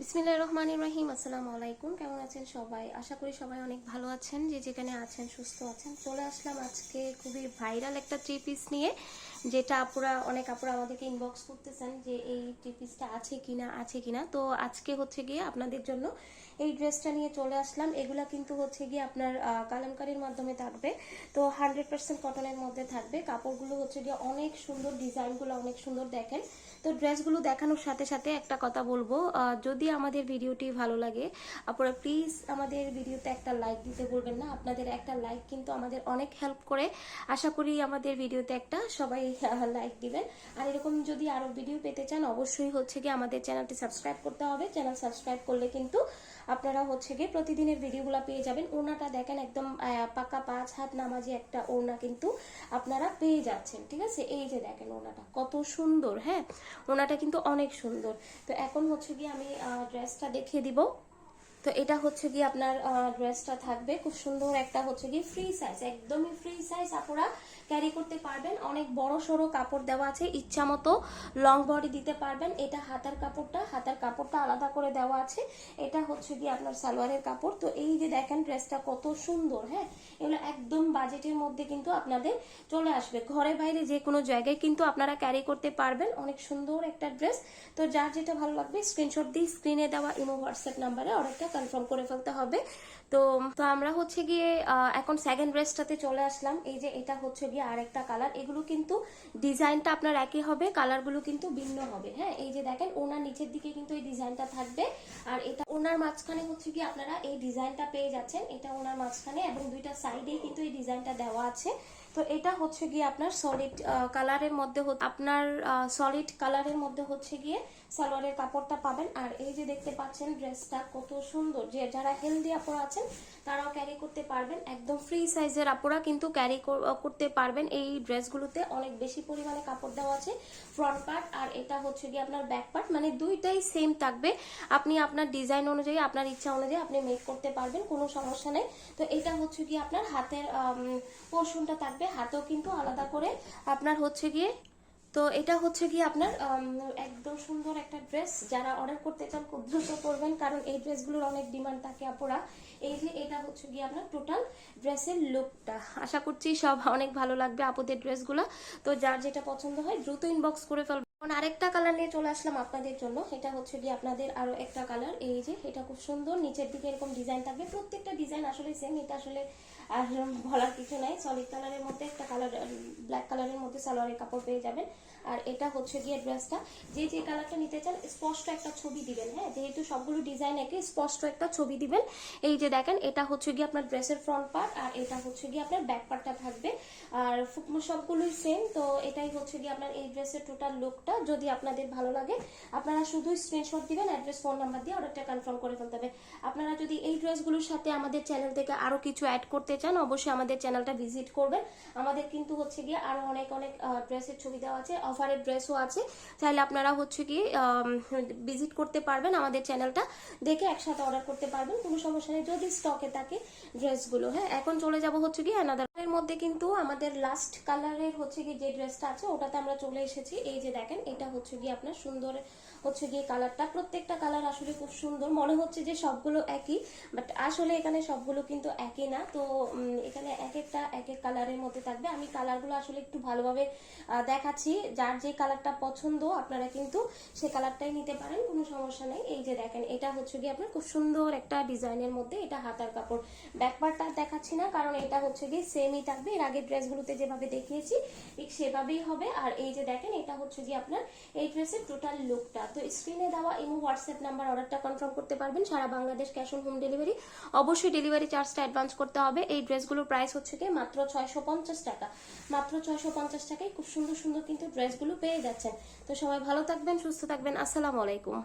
বিসমিল্লাহির রহমানির রহিম। আসসালামু আলাইকুম। কেমন আছেন সবাই? আশা করি সবাই অনেক ভালো আছেন, যে যেখানে আছেন সুস্থ আছেন। চলে আসলাম আজকে খুবই ভাইরাল একটা থ্রি পিস নিয়ে, যেটা অনেক আপুরা আমাদেরকে ইনবক্স করতেছেন যে এই থ্রি পিসটা আছে কিনা। তো আজকে হচ্ছে গিয়ে আপনাদের জন্য এই ড্রেসটা নিয়ে চলে আসলাম। এগুলা কিন্তু হচ্ছে গিয়ে আপনার কালামকারীর মাধ্যমে থাকবে, তো 100% কটনের মধ্যে থাকবে। কাপড়গুলো হচ্ছে গিয়ে অনেক সুন্দর, ডিজাইনগুলো অনেক সুন্দর। দেখেন, তো ড্রেসগুলো দেখানোর সাথে সাথে একটা কথা বলবো, যদি আমাদের ভিডিওটি ভালো লাগে আপনারা প্লিজ আমাদের ভিডিওতে একটা লাইক দিতে ভুলবেন না। আপনাদের একটা লাইক কিন্তু আমাদের অনেক হেল্প করে। আশা করি আমাদের ভিডিওতে একটা সবাই লাইক দিবেন। আর এরকম যদি আরো ভিডিও পেতে চান অবশ্যই হচ্ছে গিয়ে আমাদের চ্যানেলটি সাবস্ক্রাইব করতে হবে। চ্যানেল সাবস্ক্রাইব করলে কিন্তু আপনারা হচ্ছে গিয়ে প্রতিদিনের ভিডিওগুলো পেয়ে যাবেন। ওড়নাটা দেখেন, একদম পাকা 5 হাত নামাজি একটা ওড়না কিন্তু আপনারা পেয়ে যাচ্ছেন। ঠিক আছে, এই যে দেখেন ওড়নাটা কত সুন্দর। হ্যাঁ, ওড়নাটা কিন্তু অনেক সুন্দর। তো এখন হচ্ছে গিয়ে আমি ড্রেসটা দেখিয়ে দিব। তো এটা হচ্ছে গিয়ে আপনার ড্রেসটা থাকবে খুব সুন্দর একটা হচ্ছে গিয়ে ফ্রি সাইজ, একদমই ফ্রি সাইজ। আপনারা ক্যারি করতে পারবেন। অনেক বড় সড়ো কাপড় দেওয়া আছে, ইচ্ছা মতো লং বডি দিতে পারবেন। এটা হাতার কাপড়টা আলাদা করে দেওয়া আছে। এটা হচ্ছে গিয়ে আপনার সালোয়ারের কাপড়। তো এই যে দেখেন ড্রেসটা কত সুন্দর। হ্যাঁ, এগুলো একদম বাজেটের মধ্যে কিন্তু আপনাদের চলে আসবে। ঘরে বাইরে যে কোনো জায়গায় কিন্তু আপনারা ক্যারি করতে পারবেন। অনেক সুন্দর একটা ড্রেস। তো যার যেটা ভালো লাগবে স্ক্রিনশট দিয়ে স্ক্রিনে দেওয়া ইমো হোয়াটসঅ্যাপ নাম্বারে অর্ডারটা কনফার্ম করে ফেলতে হবে। তো তো আমরা হচ্ছে গিয়ে এখন সেকেন্ড ড্রেসটাতে চলে আসলাম। এই যে এটা হচ্ছে গিয়ে আরেকটা কালার। এগুলো কিন্তু ডিজাইনটা আপনার একই হবে, কালারগুলো কিন্তু ভিন্ন হবে। হ্যাঁ, এই যে দেখেন ওনার নিচের দিকে কিন্তু এই ডিজাইনটা থাকবে, আর এটা ওনার মাঝখানে হচ্ছে গিয়ে আপনারা এই ডিজাইনটা পেয়ে যাচ্ছেন। এটা ওনার মাঝখানে এবং দুইটা সাইডেই কিন্তু এই ডিজাইনটা দেওয়া আছে। তো এটা হচ্ছে গিয়ে আপনার সলিড কালারের মধ্যে হচ্ছে গিয়ে সালোয়ারের কাপড়টা পাবেন। আর এই যে দেখতে পাচ্ছেন ড্রেসটা কত সুন্দর। যে যারা হেলদি আপুরা আছেন তারাও ক্যারি করতে পারবেন। একদম ফ্রি সাইজের আপুরা কিন্তু ক্যারি করতে পারবেন। এই ড্রেসগুলোতে অনেক বেশি পরিমাণে কাপড় দেওয়া আছে। ফ্রন্ট পার্ট আর এটা হচ্ছে গিয়ে আপনার ব্যাক পার্ট, মানে দুইটাই সেম থাকবে। আপনি আপনার ডিজাইন অনুযায়ী, আপনার ইচ্ছা অনুযায়ী আপনি মেক করতে পারবেন, কোনো সমস্যা নেই। তো এটা হচ্ছে গিয়ে আপনার হাতের পোর্শনটা থাকবে, হাতেও কিন্তু আলাদা করে আপনার হচ্ছে গিয়ে। তো এটা হচ্ছে গিয়ে আপনার একদম সুন্দর একটা ড্রেস। যারা অর্ডার করতে চান খুব দ্রুত করবেন, কারণ এই ড্রেসগুলোর অনেক ডিমান্ড থাকে আপুরা। এই যে এটা হচ্ছে গিয়ে আপনার টোটাল ড্রেসের লুকটা। আশা করছি সব অনেক ভালো লাগবে আপুদের ড্রেসগুলো। তো যার যেটা পছন্দ হয় দ্রুত ইনবক্স করে ফেলবেন। আরেকটা কালার নিয়ে চলে আসলাম আপনাদের জন্য। এটা হচ্ছে গিয়ে আপনাদের আরো একটা কালার। এই যে এটা খুব সুন্দর, নিচের দিকে এরকম ডিজাইন থাকবে। প্রত্যেকটা ডিজাইন আসলে সেম, এটা আসলে আর বলার কিছু নাই। সলিড কালারের মধ্যে একটা কালার, ব্ল্যাক কালারের মধ্যে সালোয়ারের কাপড় পেয়ে যাবেন। আর এটা হচ্ছে গিয়ে ড্রেসটা, যে যে কালারটা নিতে চান স্পষ্ট একটা ছবি দিবেন। হ্যাঁ, যেহেতু সবগুলো ডিজাইন একই, স্পষ্ট একটা ছবি দিবেন। এই যে দেখেন এটা হচ্ছে গিয়ে আপনার ড্রেসের ফ্রন্ট পার্ট, আর এটা হচ্ছে গিয়ে আপনার ব্যাক পার্টটা থাকবে। আর সবগুলোই সেম। তো এটাই হচ্ছে গিয়ে আপনার এই ড্রেসের টোটাল লুকটা। যদি আপনাদের ভালো লাগে আপনারা শুধু স্ক্রিনশট দিবেন, অ্যাড্রেস, ফোন নাম্বার দিয়ে অর্ডারটা কনফার্ম করে ফেলতে হবে। আপনারা যদি এই ড্রেসগুলোর সাথে আমাদের চ্যানেল থেকে আরো কিছু অ্যাড করতে চান অবশ্যই আমাদের চ্যানেলটা ভিজিট করবেন। আমাদের কিন্তু হচ্ছে গিয়ে আরো অনেক ড্রেসের ছবি দেওয়া আছে, অফারের ড্রেসও আছে। চাইলে আপনারা হচ্ছে গিয়ে ভিজিট করতে পারবেন, আমাদের চ্যানেলটা দেখে একসাথে অর্ডার করতে পারবেন, কোনো সমস্যা নেই যদি স্টকে থাকে ড্রেসগুলো। হ্যাঁ, এখন চলে যাব হচ্ছে গিয়ে অ্যানাদার এর মধ্যে। কিন্তু আমাদের লাস্ট কালারের হচ্ছে গিয়ে যে ড্রেসটা আছে ওটাতে আমরা চলে এসেছি। এই যে দেখেন এটা হচ্ছে গিয়ে আপনার সুন্দর হচ্ছে গিয়ে কালারটা। প্রত্যেকটা কালার আসলে খুব সুন্দর, মনে হচ্ছে যে সবগুলো একই, বাট আসলে এখানে সবগুলো কিন্তু একই না। তো এখানে এক এক কালারের মধ্যে থাকবে। আমি কালারগুলো আসলে একটু ভালোভাবে দেখাচ্ছি। যার যে কালারটা পছন্দ আপনারা কিন্তু সে কালারটাই নিতে পারেন, কোনো সমস্যা নেই। এই যে দেখেন এটা হচ্ছে গিয়ে আপনার খুব সুন্দর একটা ডিজাইনের মধ্যে। এটা হাতার কাপড়, ব্যাক পার্টটা দেখাচ্ছি না কারণ এটা হচ্ছে গিয়ে সেমই থাকবে। এর আগের ড্রেসগুলোতে যেভাবে দেখিয়েছি ঠিক সেভাবেই হবে। আর এই যে দেখেন এটা হচ্ছে গিয়ে আপনার এই ড্রেসের টোটাল লুকটা। তো স্ক্রিনে দেওয়া ইমো হোয়াটসঅ্যাপ নাম্বার অর্ডারটা কনফার্ম করতে পারবেন। সারা Bangladesh cash on home delivery. অবশ্যই ডেলিভারি চার্জটা অ্যাডভান্স করতে হবে। এই ড্রেসগুলোর প্রাইস হচ্ছে গিয়ে মাত্র 650 টাকা। মাত্র 650 টাকায় খুব সুন্দর সুন্দর কিন্তু ড্রেসগুলো পেয়ে যাচ্ছেন। তো সবাই ভালো থাকবেন, সুস্থ থাকবেন। আসসালামু আলাইকুম।